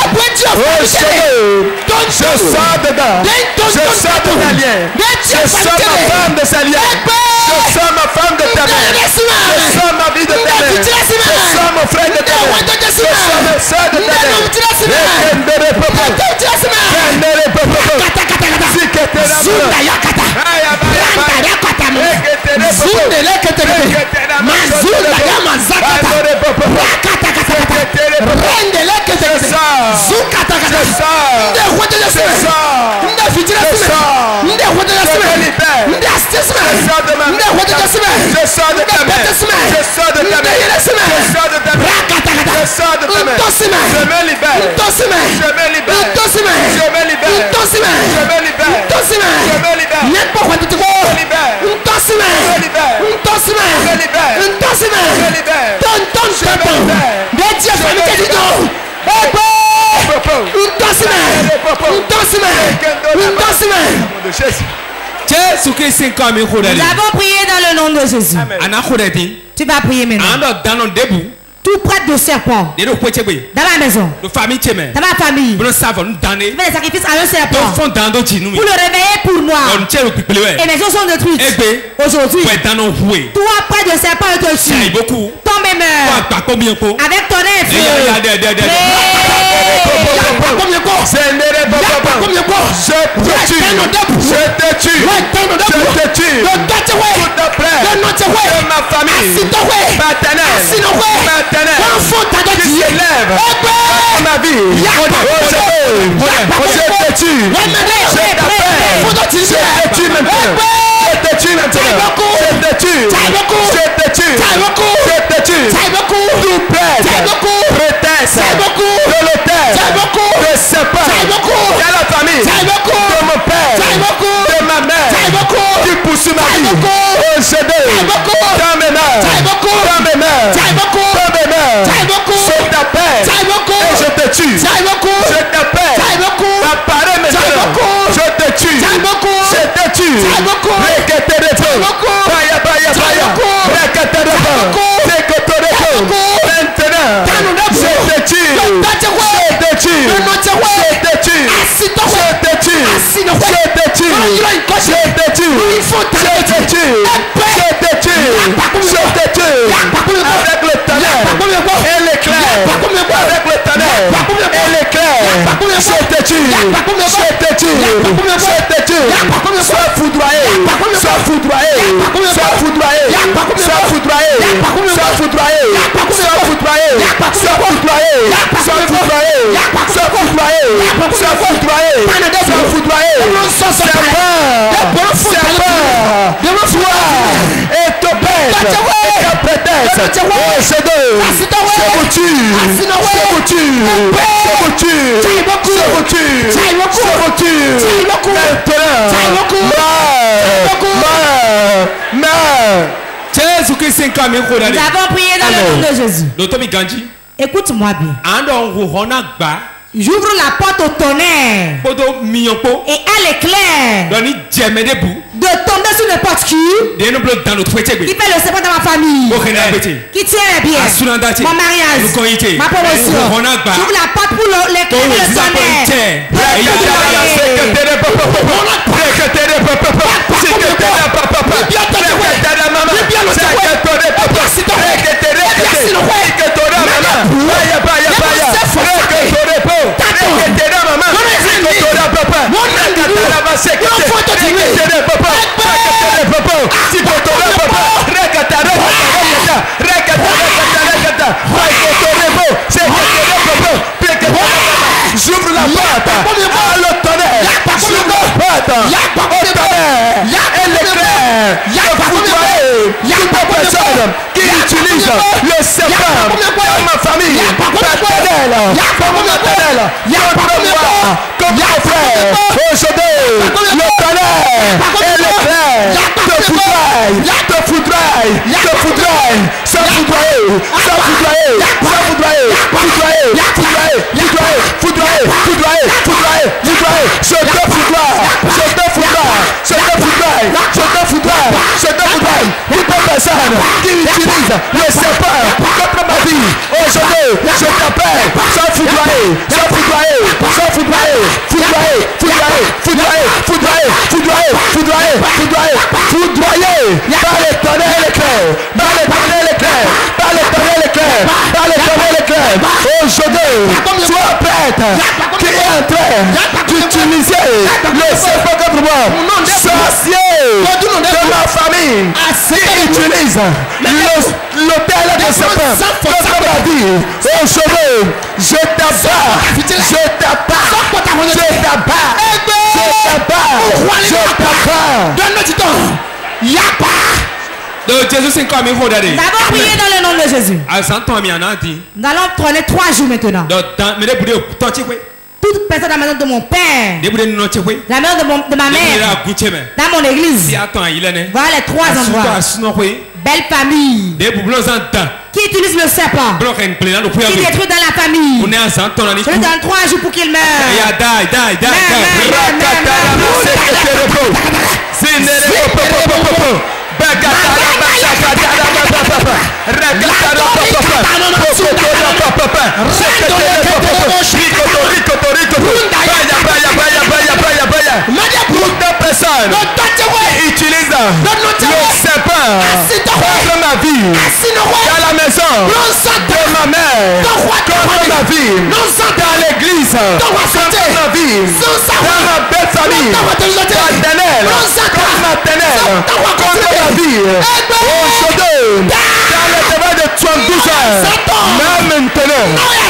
Je sors dedans. Je sors de ta lien. Je sors ma femme de sa lien. Je sors ma femme de ta mère. Je sors ma vie de ta mère. Je sors mon frère de ta mère. Je sors ma soeur de ta Nous avons prié dans le nom de Jésus. Tu vas prier maintenant. Tout prêtre de serpent dans la maison, dans ma famille, tu fais des sacrifices à un serpent pour le réveiller pour moi. Et mes os sont détruites. Aujourd'hui, toi prêtre de serpent, je te tue. Tombe et meurs avec ton œuf. ma vie. Je te tue. Tout prêtre, prêtresse, de serpent, de la famille, de mon père, de ma mère, qui poursuit ma vie. Aujourd'hui, dans mes mains, sauf ta paix, et je te tue. Je t'appelle, apparaît maintenant. avec le tonnerre et l'éclair, avec le tonnerre et l'éclair, je te tue, sois foudroyé, sois foudroyé, sois foudroyé, sois foudroyé, sois foudroyé, sois foudroyé, sois foudroyé, sois foudroyé, sois foudroyé, sois foudroyé, sois foudroyé, toi et ton père et ta prêtresse, c'est vous tue, Nous avons prié dans le nom de Jésus. Écoute-moi bien. J'ouvre la porte au tonnerre et à l'éclair de tomber sur n'importe qui fait le serpent dans ma famille, qui tient les biens, mon mariage, ma promotion. J'ouvre la porte pour l'éclair et le tonnerre. J'ouvre la porte à le tonnerre, j'ouvre la porte au tonnerre et l'éclair de foudroyer toute personne qui utilise le serpent dans ma famille paternelle, contre moi, comme mon frère. Aujourd'hui, le tonnerre et l'éclair te foudroie, sans foudroyer, je te foudroie, toute personne qui utilise le serpent contre ma vie. Aujourd'hui, je t'appelle, sans foudroyer, par les tonnerres et l'éclair, aujourd'hui, sois prête, qui est en train d'utiliser le serpent contre moi, sorcier de ma famille, qui utilise l'autel de serpent contre ma vie. Aujourd'hui, je t'abats. Nous avons prié dans le nom de Jésus. Nous allons prendre 3 jours maintenant. Toute personne dans la maison de mon père, dans la maison de ma mère, dans mon église, voilà les 3 endroits. Belle famille qui utilise le serpent, qui détruit dans la famille. Je lui donne 3 jours pour qu'il meure. Toute personne utilise le serpent contre ma vie, dans la maison de ma mère, contre ma vie, dans l'église, contre ma vie, dans ma belle famille, paternelle, contre ma vie. Aujourd'hui, dans le débat de 72 heures, même maintenant,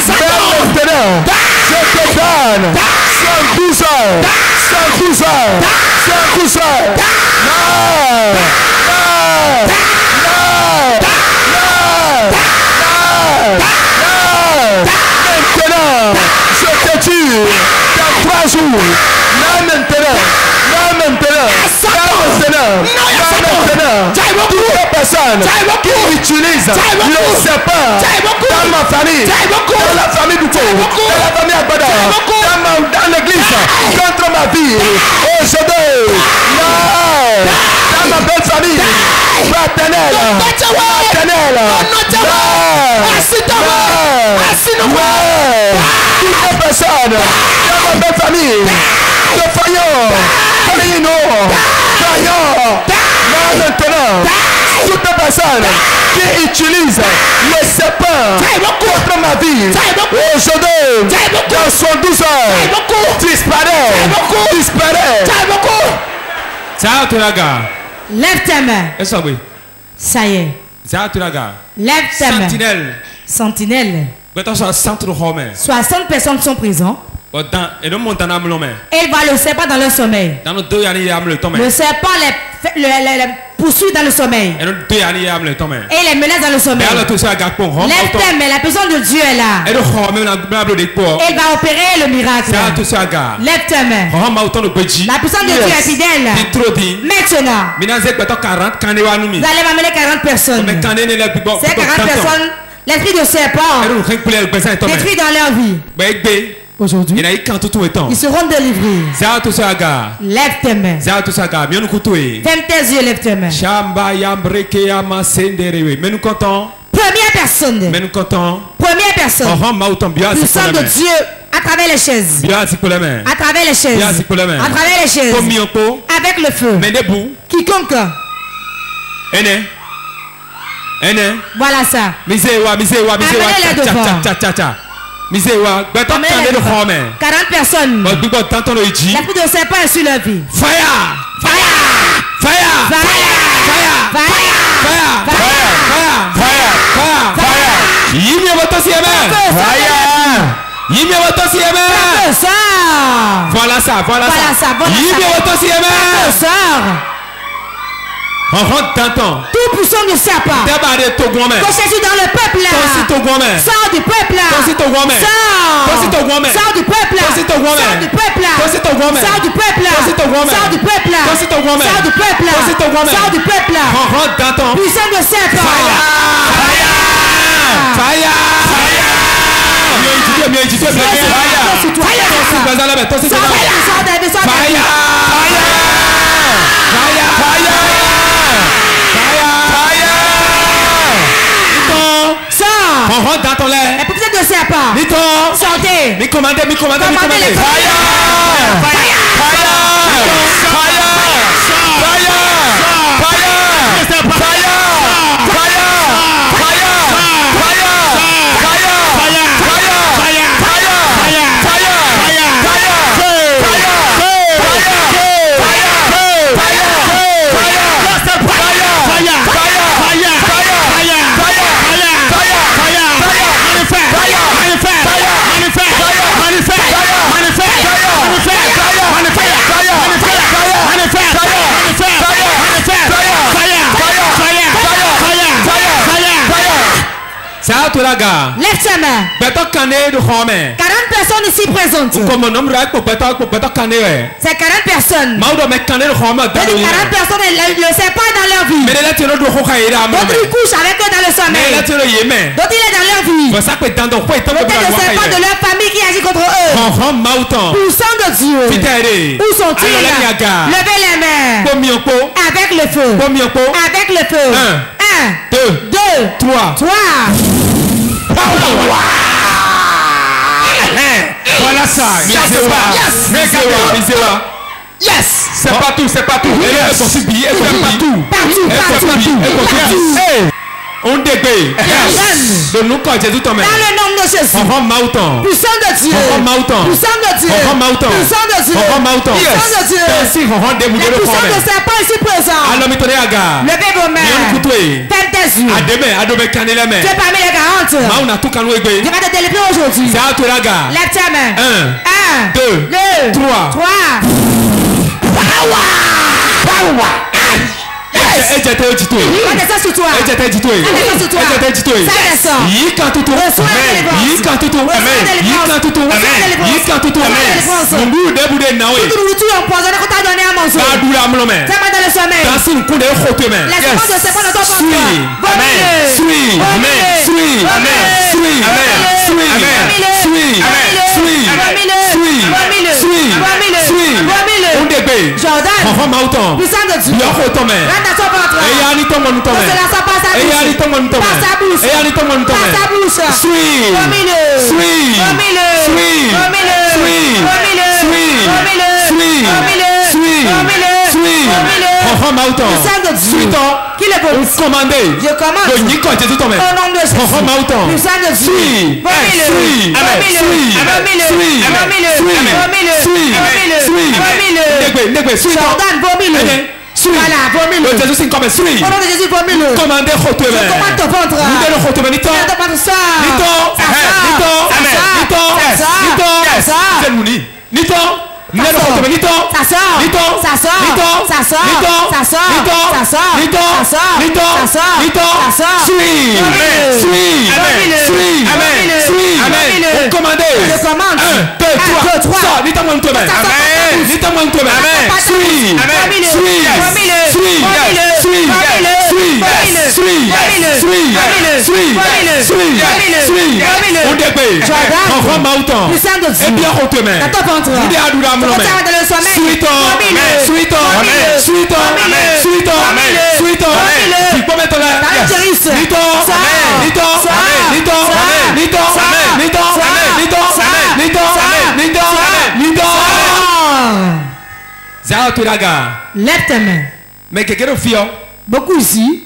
je te donne 112 heures. Maintenant, je te tue dans 3 jours. Toute personne qui utilise le serpent dans ma famille, dans la famille du pauvre, dans la famille Agbada, dans l'église, contre ma vie, aujourd'hui, dans ma belle famille, paternelle, toute personne dans ma belle famille, de faillot, personnes qui utilisent les serpents contre ma vie, aujourd'hui, dans 72 heures, disparaît. Lève tes mains. Ça y est. Lève tes mains. Sentinelle. 60 personnes sont présentes. Et il va le serpent dans le sommeil. Le serpent les poursuit dans le sommeil. Et il les menace dans le sommeil. Lève tes mains, la personne de Dieu est là. Et il va opérer le miracle. Lève tes mains. La personne de Dieu est fidèle. Maintenant, vous allez m'amener 40 personnes. Ces 40 personnes, l'esprit de serpent détruit dans leur vie. Aujourd'hui, ils seront délivrés. Lève tes mains. Ferme tes yeux, lève tes mains. Première personne. Première personne. Puissant de Dieu à travers les chaises. À travers les chaises. À travers les chaises. Avec le feu. Quiconque. Voilà ça. Amenez-les devant. 40 personnes. L'esprit de serpent est sur leur vie. Voilà ça. Tout puissant de serpent. Constitué dans le peuple là. Sors du peuple là. Sors du peuple là. Sors du peuple là. Sors du peuple là. Sors du peuple là. Sors du peuple là. Sors du peuple là. Sors du peuple là. Puissant de serpent. On rentre dans ton lait. Et peut-être de serpent. Sortez. Mi commandez. Lève ta main. 40 personnes ici présentes. Ces 40 personnes. 40 personnes, le serpent est dans leur vie. D'autres ils couchent avec eux dans le sommeil. D'autres il est dans leur vie. Peut-être le serpent de leur famille qui agit contre eux. Puissant de Dieu. Où sont-ils? Levez les mains. Avec le feu. Avec le feu. 1, 2, 3. Voilà ça. Yes. C'est pas tout. On débait. De nous quand Jésus t'emmène. Dans le nom de Jésus. Puissant de Dieu. Puissant de Dieu. Ainsi on débouillé le puissant de serpent ici présent. Levez vos mains. Ferme tes yeux. Tu es parmi les 40. Tu vas te délivrer aujourd'hui. Lève ta main. 1, 2, 3. Descends sur toi. Jordan, puissant de Dieu. sang de Dieu qui le vomit. Je commande. Au nom de Jésus. Le sang de Dieu. Vomis-le. Jordan, vomis-le. Voilà, vomis-le. Au nom de Jésus, vomis-le. Commandez je commande ton ventre. Lève tes mains. Mais quelqu'un de fier. Beaucoup ici.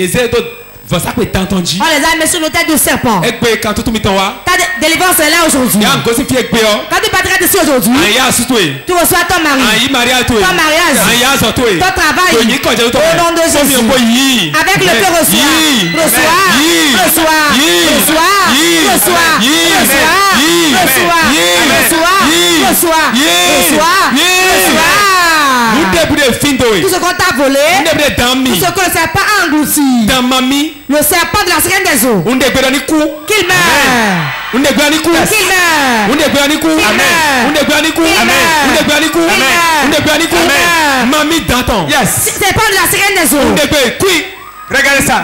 On les a mis sur le tête de serpent. Ta délivrance est là aujourd'hui. Quand tu partiras d'ici aujourd'hui, tu reçois ton mari, ton mariage, ton travail. Au nom de Jésus. Avec le cœur tout ce qu'on t'a volé, tout ce que le serpent a englouti, le serpent de la sirène des eaux, qu'il meurt. Serpent de la sirène des eaux. Regardez ça.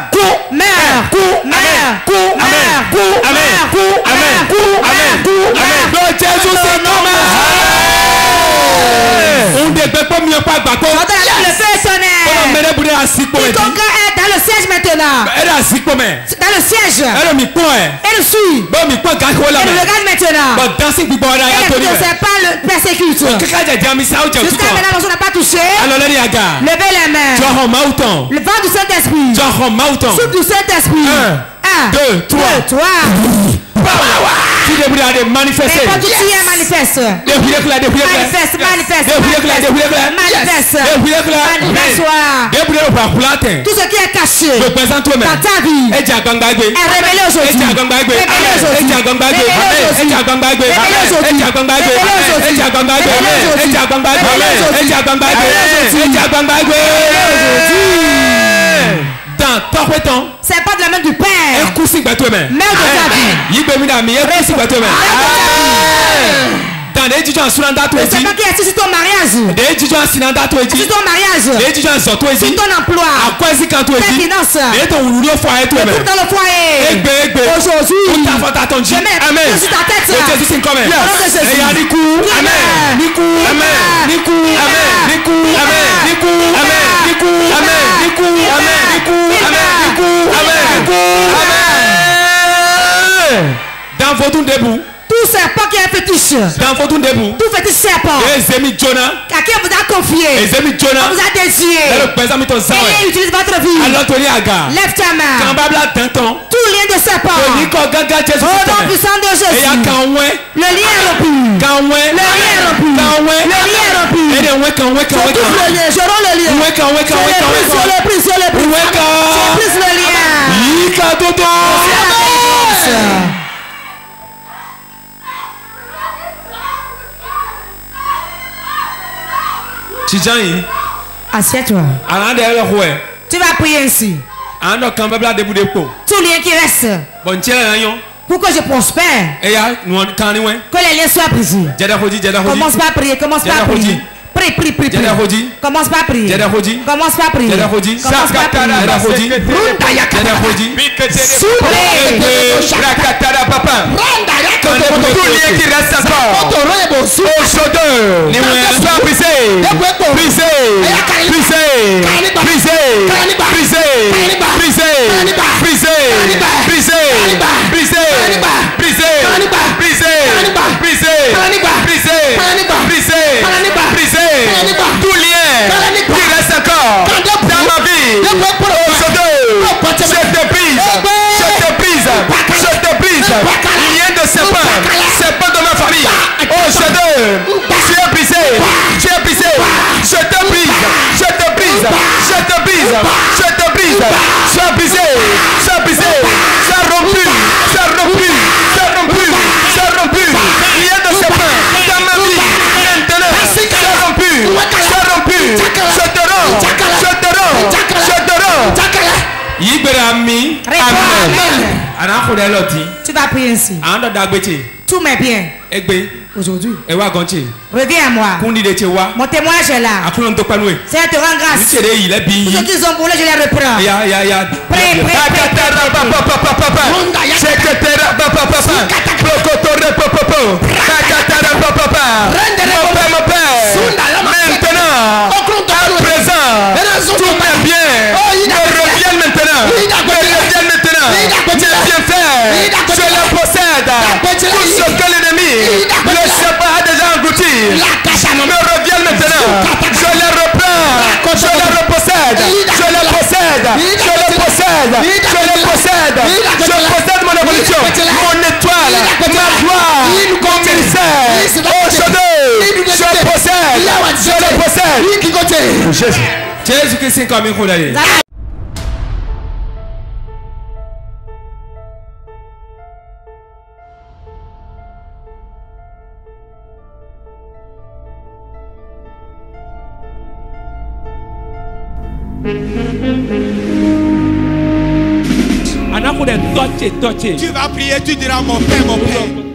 On ne peut pas mieux pas battre. Ton cœur est dans le siège maintenant. Dans le siège. Elle le suit. Elle le regarde maintenant. Et ne sait pas le persécute. Jusqu'à maintenant, on n'a pas touché. Levez les mains. Le vent du Saint-Esprit. Souffle du Saint-Esprit. 1, 2, 3. Manifeste. Tout ce qui est caché dans ta vie est révélé aujourd'hui. C'est pas de la main du Père. Mère de ta vie. C'est pas qui est assis sur ton mariage. Sur ton mariage. Sur ton emploi. Tes finances. Dans le foyer. Aujourd'hui. Je mets sur ta tête. Dans votre debout. Tout serpent qui est fétiche. Dans votre debout. Tout fétiche serpent. À qui on vous a confié. On vous a désiré. Et il utilise votre vie. Lève ta main. Tout lien de serpent. Au nom puissant de Jésus. Le lien est rompu. Le lien est rompu. Je romps le lien. Je brise le lien. Assieds-toi. Tu vas prier ici. Tout lien qui reste. Pour que je prospère. Que les liens soient brisés. Commence pas à prier. Commence pas à prier. Prie. Commence pas à prier. Commence pas à prier. Commence pas à prier. Tout lien qui reste encore Je te brise. Sois brisé. Sois brisé. Sois rompu. Sois rompu. Sois rompu. Sois rompu. Il y a de ses mains dans ma vie. Maintenant. Sois rompu. Sois rompu. Je te rends. Je te rends. Je te rends. Amen. Tu vas prier ainsi. Tous mes biens. Aujourd'hui. Reviens à moi. Mon témoignage est là. C'est te rendre grâce. Tous ceux qui ont volé, je les reprends. Prêt. Maintenant, à présent, tous mes biens me reviennent maintenant. Me reviennent maintenant. Dieu vient faire. Je les possède. Tout ce que l'ennemi, le sabbat a déjà englouti, me reviennent maintenant. Je les reprends. Je les repossède. Je les possède. Je les possède. Je les possède. Je possède mon évolution, mon étoile, ma gloire, mon ministère. Oh, je possède. Je le possède. Jésus-Christ est comme un condamné. Tu vas prier, tu diras mon Père, mon Père.